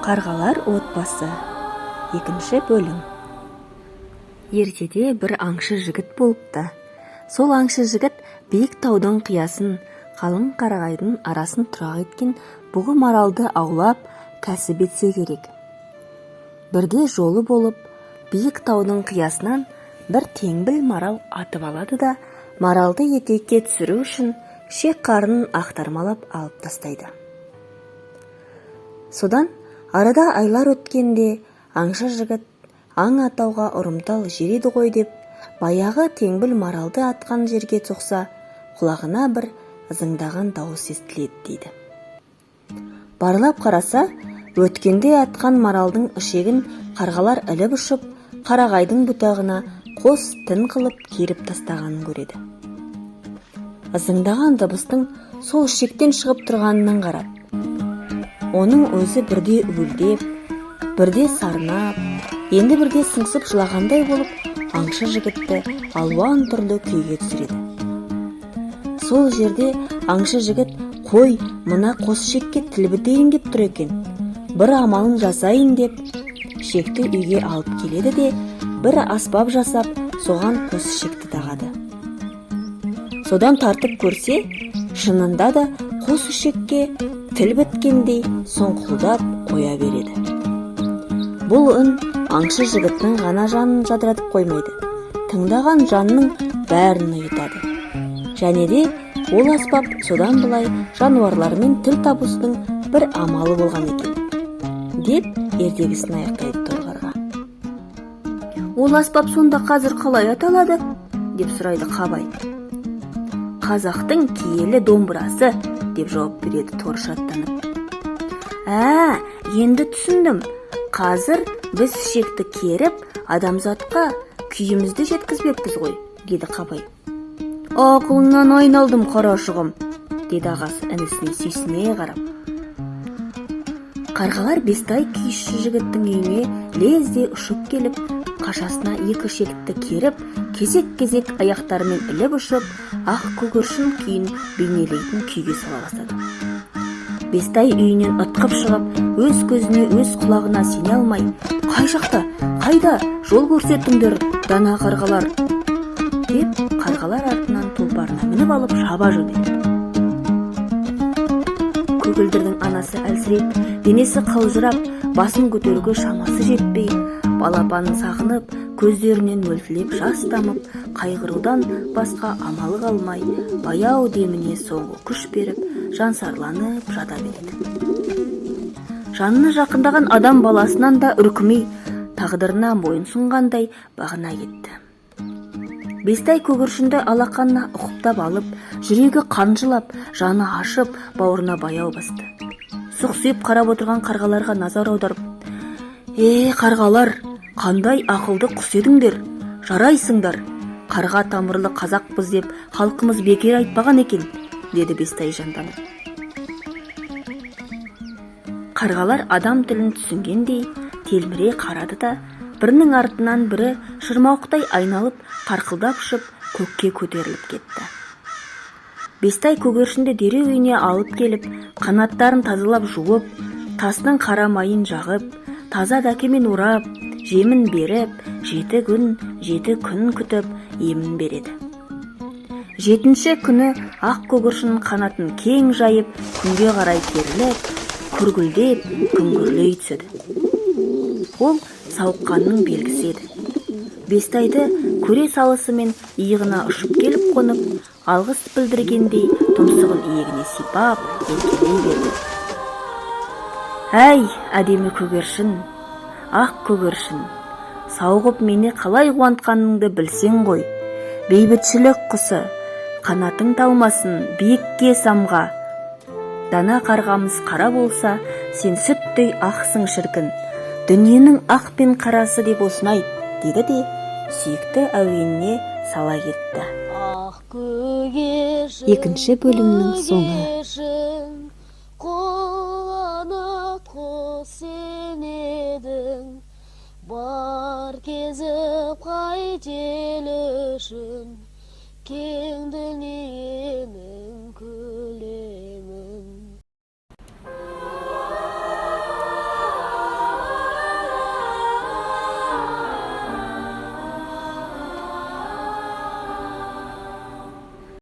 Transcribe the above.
Қарғалар отбасы. Екінші бөлім. Ертеде бір аңшы жігіт болыпты. Сол аңшы жігіт биік таудың қиясын, қалың қарағайдың арасын тұрақ еткен бұғы маралды аулап, кәсіп етсе керек. Бірде жолы болып, биік таудың қиясынан бір теңбіл марал атып алады да, маралды етекке түсіру үшін шек қарнын ақтармалап алып тастайды. Содан арада айлар өткенде аңшы жігіт аң атауға ұрымтал жер еді ғой деп, баяғы теңбіл маралды атқан жерге соқса, құлағына бір ызыңдаған дауыс естіледі дейді. Барлап қараса, өткенде атқан маралдың ішегін қарғалар іліп ұшып, қарағайдың бұтағына қос тін қылып керіп тастағанын көреді. Ызыңдаған дыбыстың сол ішектен шығып тұрғанынан қарап, оның өзі бірде уілдеп, бірде сарнап, енді бірде сыңсып жылағандай болып, аңшы жігітті алуан түрлі күйге түсіреді. Сол жерде аңшы жігіт, қой, мына қос ішекке тіл бітейін деп тұр екен. Бір амалын жасайын деп, ішекті үйге алып келеді де, бір аспап жасап, соған қос ішекті тағады. Содан тартып көрсе, шынында да қос ішекке тіл біткендей соңқылдап қоя береді. Бұл үн аңшы жігіттің ғана жанын жадыратып қоймайды, тыңдаған жанның бәрін ұйытады. Және де ол аспап содан былай жануарлармен тіл табысудың бір амалы болған екен, деп ертегісін аяқтайды торғарға. Ол аспап сонда қазір қалай аталады? Деп сұрайды Қабай. Қазақтың киелі домбырасы, деп жауап береді тор шаттанып. Енді түсіндім. Қазір біз ішекті керіп, адамзатқа күйімізді жеткізбекпіз ғой, деді Қабай. Ақылыңнан айналдым, қарашығым, деді ағасы інісіне сүйсіне қарап. Қарғалар Бестай күйші жігіттің үйіне лезде ұшып келіп, қашасына екі ішекті керіп, кезек-кезек аяқтарымен іліп ұшып, ақ көгершін күйін бейнелейтін күйге сала бастады. Бестай үйінен ытқып шығып, өз көзіне, өз құлағына сене алмай, қай жақта, қайда, жол көрсетіңдер, дана қарғалар, деп қарғалар артынан тұлпарына мініп алып шаба жөнелді. Көгілдірдің анасы әлсіреп, денесі қалжырап, басын көтеруге шамасы жетпей, балапанын сағынып, көздерінен мөлтілеп жас тамып, қайғырудан басқа амалы қалмай, баяу деміне соңғы күш беріп, жансарланып жата береді. Жанына жақындаған адам баласынан да үркімей, тағдырына мойынсұнғандай бағына кетті. Бестай көгершінді алақанына ұқыптап алып, жүрегі қанжылап, жаны ашып, бауырына баяу басты. Сұқсиып қарап отырған қарғаларға назар аударып, қарғалар, қандай ақылды құс едіңдер, жарайсыңдар, қарға тамырлы қазақпыз деп халқымыз бекер айтпаған екен, деді Бестай жанданып. Қарғалар адам тілін түсінгендей телміре қарады да, бірінің артынан бірі шырмауықтай айналып, қарқылдап ұшып, көкке көтеріліп кетті. Бестай көгершінді дереу үйіне алып келіп, қанаттарын тазалап жуып, тасының қара майын жағып, таза дәкемен орап, жемін беріп, 7 күн күтіп, емін береді. 7-ші күні ақ көгершін қанатын кең жайып, күнге қарай керіліп, күргілдеп, күңгірлей түседі. Ол сауыққанның белгісі еді. Бестайды көре салысымен иығына ұшып келіп қонып, алғыс білдіргендей тұмсығын иегіне сипап, еркелей берді. Әй, әдемі көгершін, ақ көгершін, сауығып мені қалай қуантқаныңды білсең ғой. Бейбітшілік құсы, қанатың талмасын биікке самға. Дана қарғамыз қара болса, сен сүттей ақсың шіркін. Дүниенің ақ пен қарасы деп осынай, деді де сүйікті әуеніне сала кетті. Екінші бөлімнің соңы. Қанат құс сен едің, бар кезіп қайтел үшін, кең дүние